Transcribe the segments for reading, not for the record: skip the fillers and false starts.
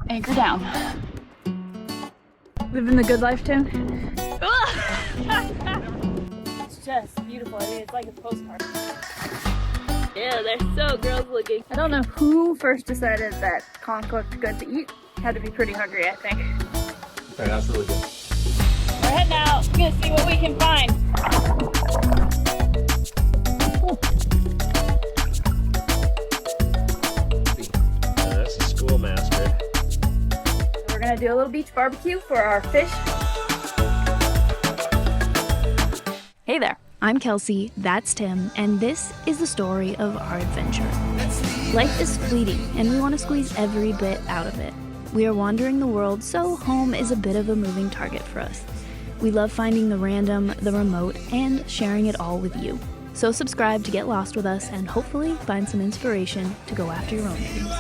Anchor down. Living the good life, Tim? It's just beautiful. I mean, it's like a postcard. Yeah, they're so gross looking. I don't know who first decided that conch looked good to eat. Had to be pretty hungry, I think. Okay, that's really good. We're heading out. We're gonna see what we can find. That's a schoolmaster. We're gonna do a little beach barbecue for our fish. Hey there, I'm Kelsey, that's Tim, and this is the story of our adventure. Life is fleeting, and we want to squeeze every bit out of it. We are wandering the world, so home is a bit of a moving target for us. We love finding the random, the remote, and sharing it all with you. So subscribe to get lost with us and hopefully find some inspiration to go after your own dreams.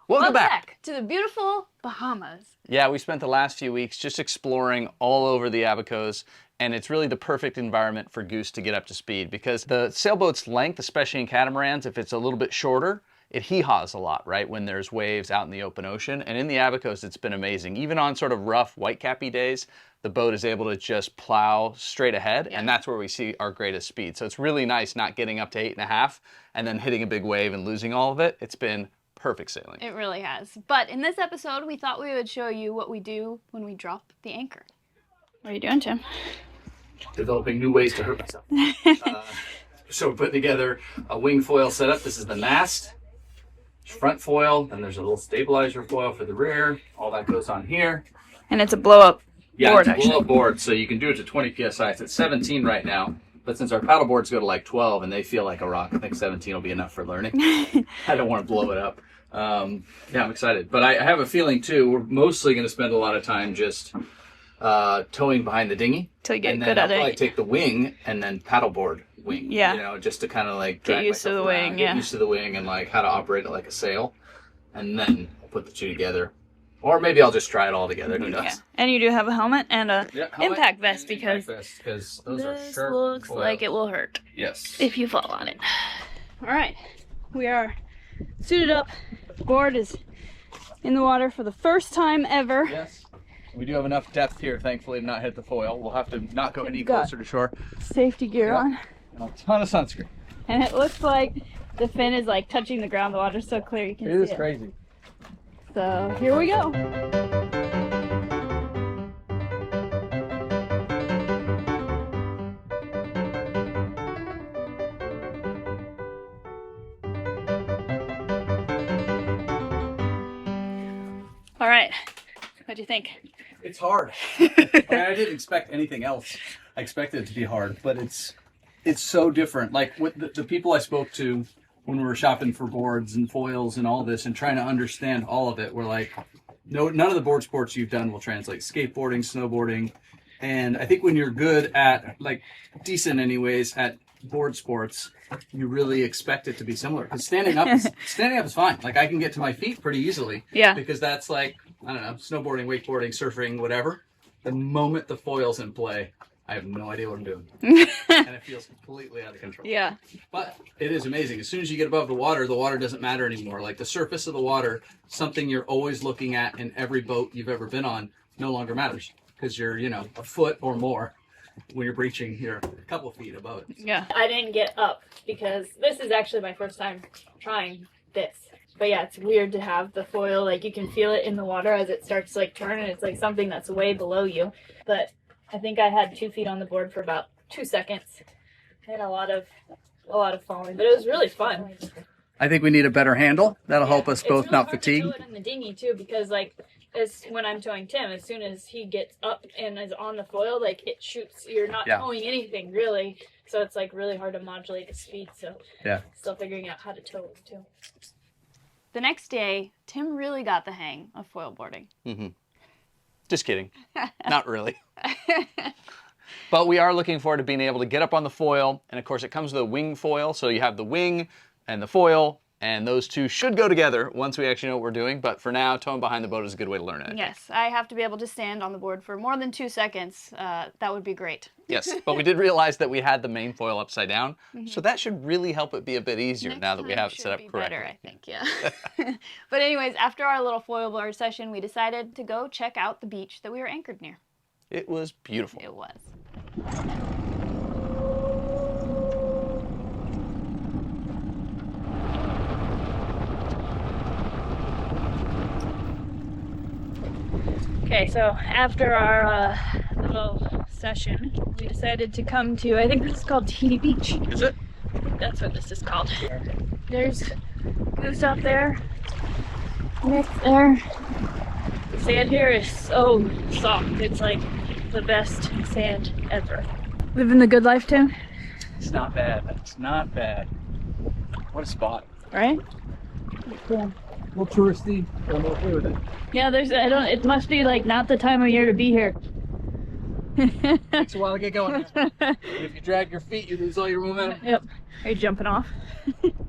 Welcome back to the beautiful Bahamas. Yeah, we spent the last few weeks just exploring all over the Abacos, and it's really the perfect environment for Goose to get up to speed because the sailboat's length, especially in catamarans, if it's a little bit shorter, it hee-haws a lot, right, when there's waves out in the open ocean. And in the Abacos, it's been amazing. Even on sort of rough whitecappy days, the boat is able to just plow straight ahead, and that's where we see our greatest speed. So it's really nice not getting up to 8.5 and then hitting a big wave and losing all of it. It's been perfect sailing. It really has. But in this episode, we thought we would show you what we do when we drop the anchor. What are you doing, Tim? Developing new ways to hurt myself. So we're putting together a wing foil setup. This is the mast, front foil, then there's a little stabilizer foil for the rear. All that goes on here. And it's a blow-up board, it's a blow-up board, so you can do it to 20 psi. It's at 17 right now. But since our paddle boards go to like 12 and they feel like a rock, I think 17 will be enough for learning. I don't want to blow it up. Yeah, I'm excited. But I have a feeling too, we're mostly going to spend a lot of time just towing behind the dinghy. Till you get and good then at I'll probably it. take the wing and then paddleboard wing. Yeah. You know, just to kind of like Get drag used to myself the around, wing, get yeah. used to the wing and like how to operate it like a sail. And then I'll put the two together. Or maybe I'll just try it all together. Who knows? Yeah. And you do have a helmet and a Yeah, helmet impact vest and because impact vest, 'cause those are this sharp looks foil. like it will hurt Yes. if you fall on it. All right, we are suited up. Board is in the water for the first time ever. Yes. We do have enough depth here, thankfully, to not hit the foil. We'll have to not go any Got closer to shore. Safety gear on. And a ton of sunscreen. And it looks like the fin is like touching the ground. The water's so clear you can see It is it. crazy. So here we go. All right, what do you think? It's hard. I didn't expect anything else. I expected it to be hard, but it's so different. Like with the people I spoke to when we were shopping for boards and foils and all this and trying to understand all of it, were like, no, none of the board sports you've done will translate. Skateboarding, snowboarding. And I think when you're good at, like, decent anyways, at board sports, you really expect it to be similar. Because standing up is fine. Like, I can get to my feet pretty easily. Yeah. Because that's like, I don't know, snowboarding, wakeboarding, surfing, whatever. The moment the foil's in play, I have no idea what I'm doing. And it feels completely out of control. Yeah. But it is amazing. As soon as you get above the water doesn't matter anymore. Like the surface of the water, something you're always looking at in every boat you've ever been on, no longer matters. Because you're, you know, a foot or more. When you're breaching, you're a couple feet above it. Yeah. I didn't get up because this is actually my first time trying this. But yeah, it's weird to have the foil, like you can feel it in the water as it starts to like turn, and it's like something that's way below you. But I think I had 2 feet on the board for about 2 seconds. I had a lot of falling, but it was really fun. I think we need a better handle. That'll help us It's both really not hard fatigue. To tow it in the dinghy too, because like as when I'm towing Tim, as soon as he gets up and is on the foil, like it shoots. You're not towing anything really, so it's like really hard to modulate the speed. So Yeah. still figuring out how to tow it too. The next day, Tim really got the hang of foil boarding. Mm-hmm. Just kidding. Not really. But we are looking forward to being able to get up on the foil. And of course, it comes with a wing foil. So you have the wing and the foil And those two should go together once we actually know what we're doing. But for now, towing behind the boat is a good way to learn it. Yes, I have to be able to stand on the board for more than 2 seconds. That would be great. Yes, but we did realize that we had the main foil upside down. So that should really help it be a bit easier now that we have it set up correctly. Better, I think, yeah. But anyways, after our little foil board session, we decided to go check out the beach that we were anchored near. It was beautiful. It was. Okay, so after our little session, we decided to come to, I think this is called Teeny Beach. Is it? I think that's what this is called. There's goose out there, Nick there. The sand here is so soft. It's like the best sand ever. Living the good life, Tim? It's not bad. It's not bad. What a spot. Right? Cool. A little touristy, but I'm okay with it. Yeah, it must be like not the time of year to be here. Takes a while to get going. If you drag your feet, you lose all your momentum. Yep. Are you jumping off?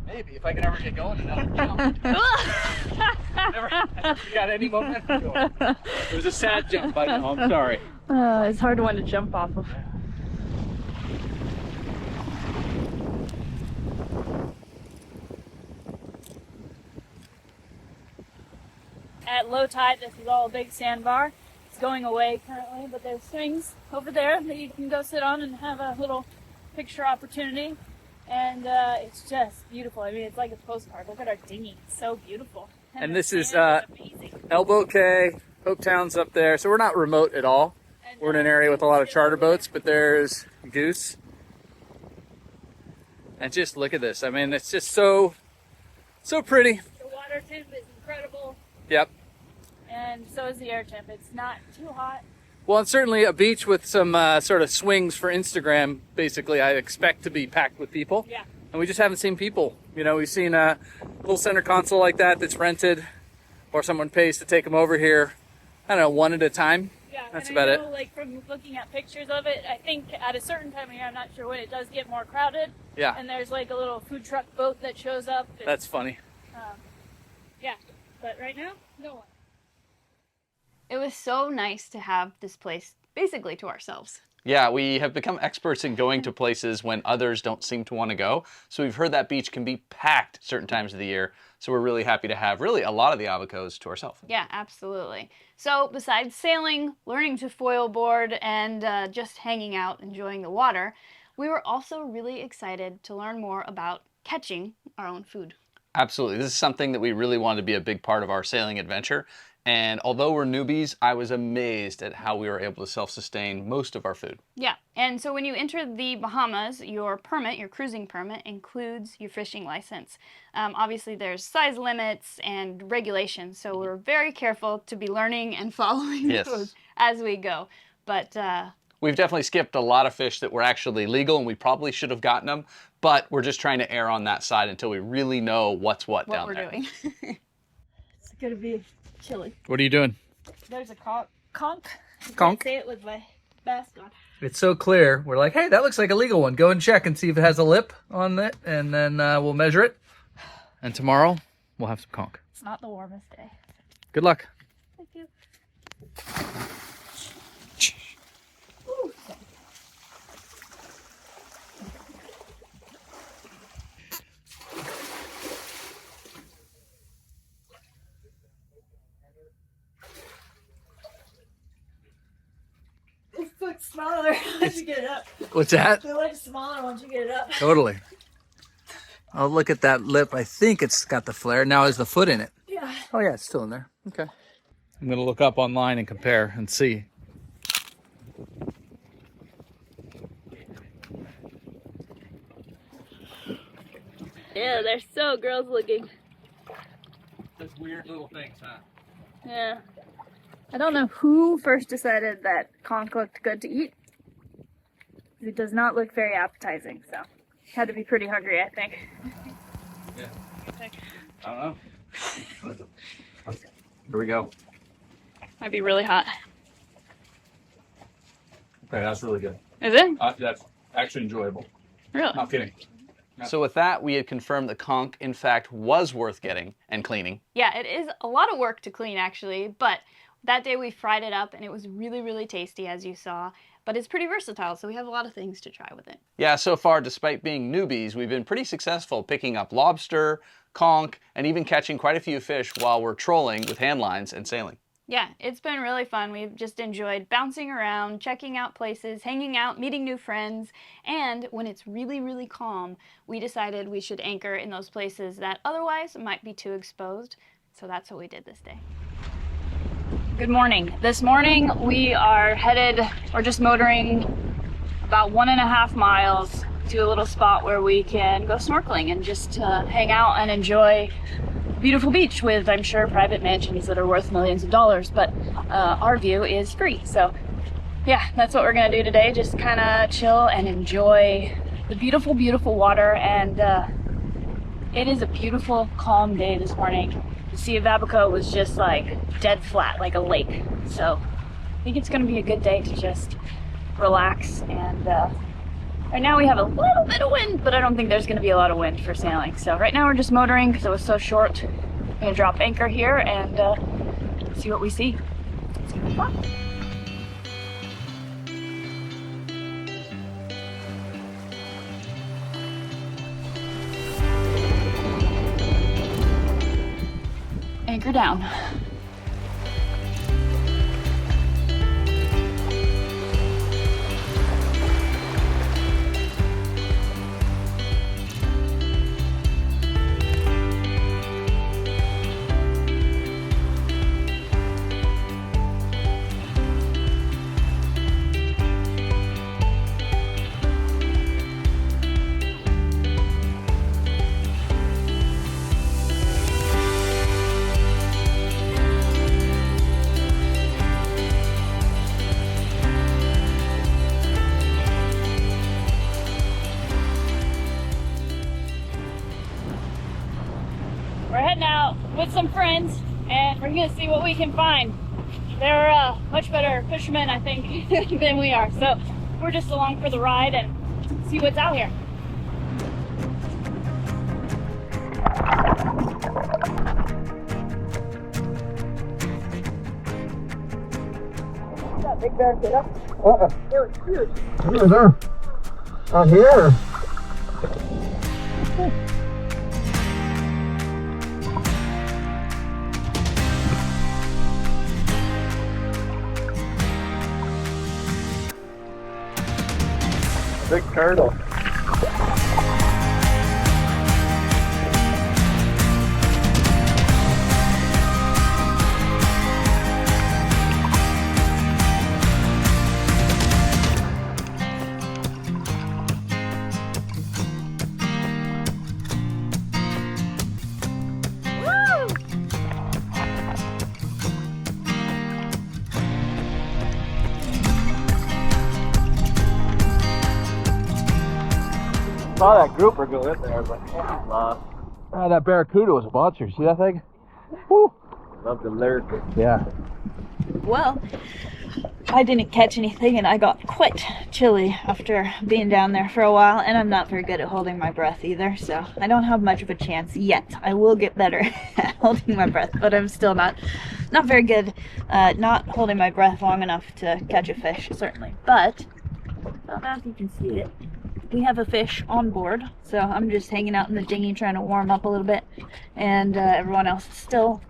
Maybe, if I can ever get going enough. Never got any momentum going. It was a sad jump, I know, I'm sorry. It's hard one to jump off of. At low tide, this is all a big sandbar. It's going away currently, but there's swings over there that you can go sit on and have a little picture opportunity. And it's just beautiful. I mean, it's like a postcard. Look at our dinghy. It's so beautiful. And the this is sand amazing. Elbow Cay, Hope Town's up there, so we're not remote at all. And, We're in an area with a lot of charter boats, but there's Goose. And just look at this. I mean, it's just so pretty. the water temp is incredible. Yep. And so is the air temp. It's not too hot. Well, and certainly a beach with some sort of swings for Instagram, basically, I expect to be packed with people. Yeah. And we just haven't seen people. You know, we've seen a little center console like that that's rented, or someone pays to take them over here, I don't know, one at a time. Yeah, That's and about I it. know, like from looking at pictures of it, I think at a certain time of year, I'm not sure when, it does get more crowded. Yeah, And there's like a little food truck boat that shows up. And, that's funny. yeah, but right now, no one. It was so nice to have this place basically to ourselves. Yeah, we have become experts in going to places when others don't seem to want to go. So we've heard that beach can be packed certain times of the year. So we're really happy to have really a lot of the Abacos to ourselves. Yeah, absolutely. So besides sailing, learning to foil board, and just hanging out, enjoying the water, we were also really excited to learn more about catching our own food. Absolutely. This is something that we really wanted to be a big part of our sailing adventure. And although we're newbies, I was amazed at how we were able to self-sustain most of our food. Yeah, and so when you enter the Bahamas, your permit, your cruising permit, includes your fishing license. Obviously, there's size limits and regulations, so we're very careful to be learning and following those as we go. But we've definitely skipped a lot of fish that were actually legal, and we probably should have gotten them, but we're just trying to err on that side until we really know what's what down there. What we're doing. It's gonna be chilly. What are you doing? There's a conch. Conch? I can't say it with my mask on. It's so clear. We're like, hey, that looks like a legal one. Go and check and see if it has a lip on it, and then we'll measure it. And tomorrow, we'll have some conch. It's not the warmest day. Good luck. Thank you. It looks smaller once you get it up. What's that? It looks smaller once you get it up. Totally. Oh, look at that lip. I think it's got the flare. Now is the foot in it? Yeah. Oh, yeah, it's still in there. Okay. I'm going to look up online and compare and see. Yeah, they're so gross looking. Those weird little things, huh? Yeah. I don't know who first decided that conch looked good to eat. It does not look very appetizing, so had to be pretty hungry, I think. Yeah. I don't know. Here we go. Might be really hot. Okay, that's really good. Is it? That's actually enjoyable. Really? Not kidding. So with that, we had confirmed the conch, in fact, was worth getting and cleaning. Yeah, it is a lot of work to clean actually, but that day we fried it up and it was really, really tasty as you saw, but it's pretty versatile, so we have a lot of things to try with it. Yeah, so far, despite being newbies, we've been pretty successful picking up lobster, conch, and even catching quite a few fish while we're trolling with hand lines and sailing. Yeah, it's been really fun. We've just enjoyed bouncing around, checking out places, hanging out, meeting new friends, and when it's really, really calm, we decided we should anchor in those places that otherwise might be too exposed, so that's what we did this day. Good morning. This morning we are headed, or just motoring about 1.5 miles to a little spot where we can go snorkeling and just hang out and enjoy beautiful beach with, I'm sure, private mansions that are worth millions of dollars, but our view is free. So yeah, that's what we're gonna do today. Just kind of chill and enjoy the beautiful, beautiful water. And it is a beautiful, calm day this morning. The Sea of Abaco was just like dead flat, like a lake. So I think it's gonna be a good day to just relax. And right now we have a little bit of wind, but I don't think there's going to be a lot of wind for sailing. So right now we're just motoring because it was so short. I'm going to drop anchor here and see what we see. It's going to be fun. Anchor down. We're heading out with some friends and we're gonna see what we can find. They're much better fishermen, I think, than we are. So we're just along for the ride and see what's out here. That big barracuda. It was huge. Here, there. Out here. Big Cardo. Saw that grouper go in there, but that barracuda was a monster. See that thing? Woo! Love the lurk. Yeah. Well, I didn't catch anything and I got quite chilly after being down there for a while, and I'm not very good at holding my breath either, so I don't have much of a chance yet. I will get better at holding my breath, but I'm still not very good not holding my breath long enough to catch a fish, certainly. But I don't know if you can see it. We have a fish on board, so I'm just hanging out in the dinghy trying to warm up a little bit, and everyone else is still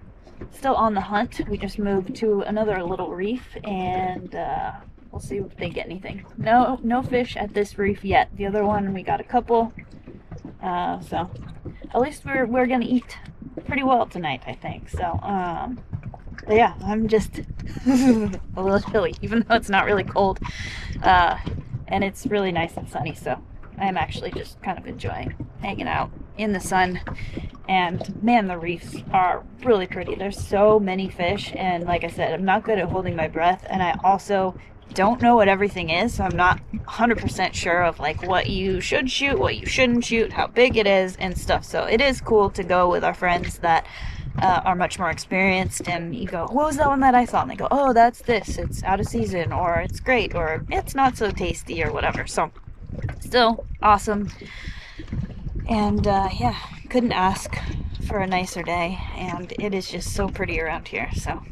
on the hunt. We just moved to another little reef, and we'll see if they get anything. No fish at this reef yet. The other one we got a couple, so at least we're gonna eat pretty well tonight, I think. So but yeah, I'm just a little chilly, even though it's not really cold. And it's really nice and sunny, so I'm actually just kind of enjoying hanging out in the sun. And man, the reefs are really pretty. There's so many fish, and like I said, I'm not good at holding my breath, and I also don't know what everything is, so I'm not 100% sure of like what you should shoot, what you shouldn't shoot, how big it is and stuff. So it is cool to go with our friends that are much more experienced, and you go, what was that one that I saw? And they go, oh, that's this, it's out of season, or it's great, or it's not so tasty, or whatever. So still awesome. And yeah, couldn't ask for a nicer day, and it is just so pretty around here, so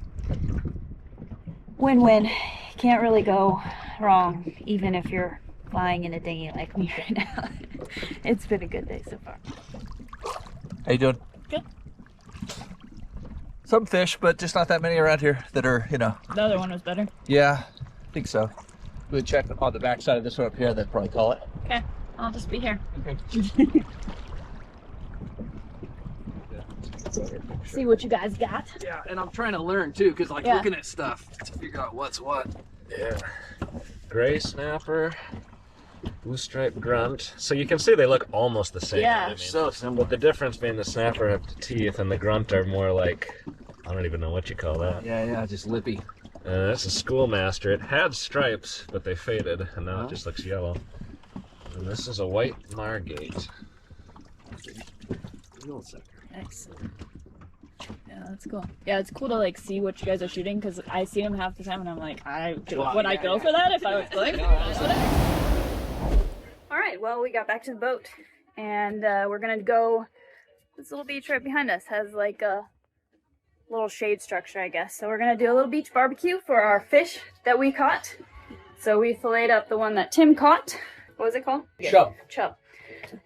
win-win. Can't really go wrong, even if you're flying in a dinghy like me right now. It's been a good day so far. How you doing? Good. Some fish, but just not that many around here that are, you know. The other one was better. Yeah, I think so. We'll check on the backside of this one up here, then probably call it. Okay, I'll just be here. Okay. See what you guys got. Yeah, and I'm trying to learn too, because like looking at stuff to figure out what's what. Yeah. Gray snapper, blue striped grunt. So you can see they look almost the same. Yeah. I mean, So simple. but the difference being the snapper have the teeth and the grunt are more like, I don't even know what you call that. Yeah, just lippy. That's a schoolmaster. It had stripes, but they faded, and now it just looks yellow. And this is a white margate. Excellent. Yeah, that's cool. Yeah, it's cool to like see what you guys are shooting, because I see them half the time and I'm like, would I go for that if I was going? All right, well, we got back to the boat and we're gonna go. This little beach right behind us has like a little shade structure, I guess. So we're gonna do a little beach barbecue for our fish that we caught. So we filleted up the one that Tim caught. What was it called? Chub. Chub.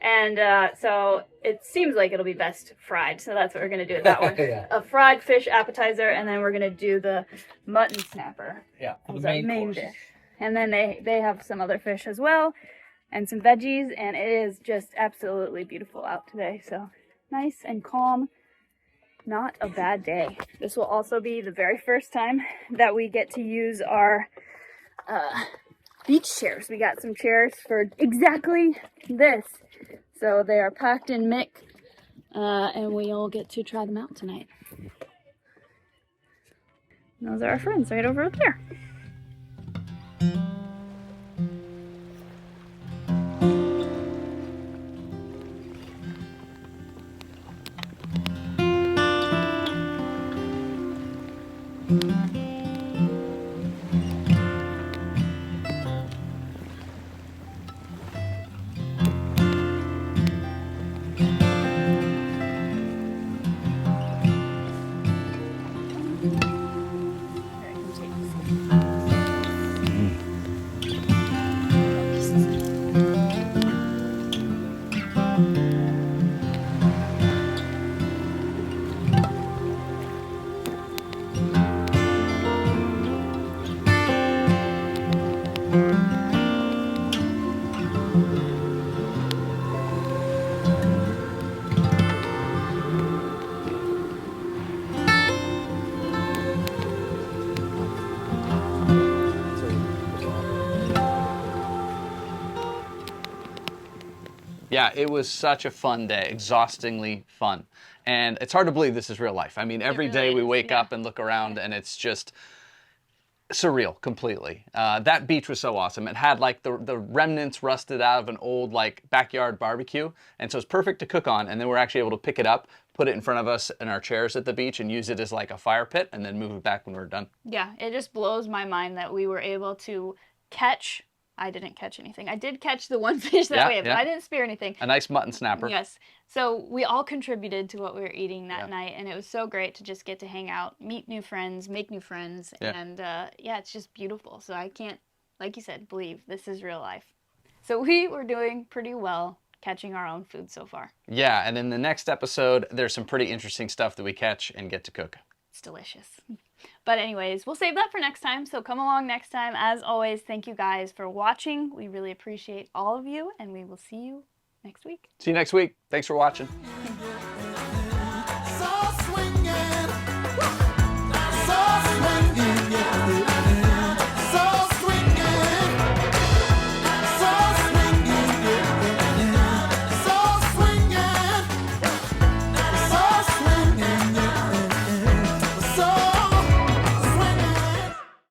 And so it seems like it'll be best fried, so that's what we're gonna do with that one. Yeah. A fried fish appetizer, and then we're gonna do the mutton snapper Yeah, as the our main course. dish. And then they have some other fish as well, and some veggies, and it is just absolutely beautiful out today. So nice and calm, not a bad day. This will also be the very first time that we get to use our beach chairs. We got some chairs for exactly this. So they are packed in Mick, and we all get to try them out tonight. And those are our friends right over there. Yeah, it was such a fun day, exhaustingly fun. And it's hard to believe this is real life. I mean, every day we wake up and look around and it's just surreal completely. That beach was so awesome. It had like the remnants rusted out of an old like backyard barbecue. And so it's perfect to cook on. And then we're actually able to pick it up, put it in front of us in our chairs at the beach and use it as like a fire pit and then move it back when we're done. Yeah, it just blows my mind that we were able to catch. I didn't catch anything. I did catch the one fish that we had, but I didn't spear anything. A nice mutton snapper. Yes. So we all contributed to what we were eating that night, and it was so great to just get to hang out, meet new friends, make new friends, and yeah, it's just beautiful. So I can't, like you said, believe this is real life. So we were doing pretty well catching our own food so far. Yeah, and in the next episode, there's some pretty interesting stuff that we catch and get to cook. It's delicious. But anyways, we'll save that for next time. So come along next time. As always, thank you guys for watching. We really appreciate all of you, and we will see you next week. See you next week. Thanks for watching.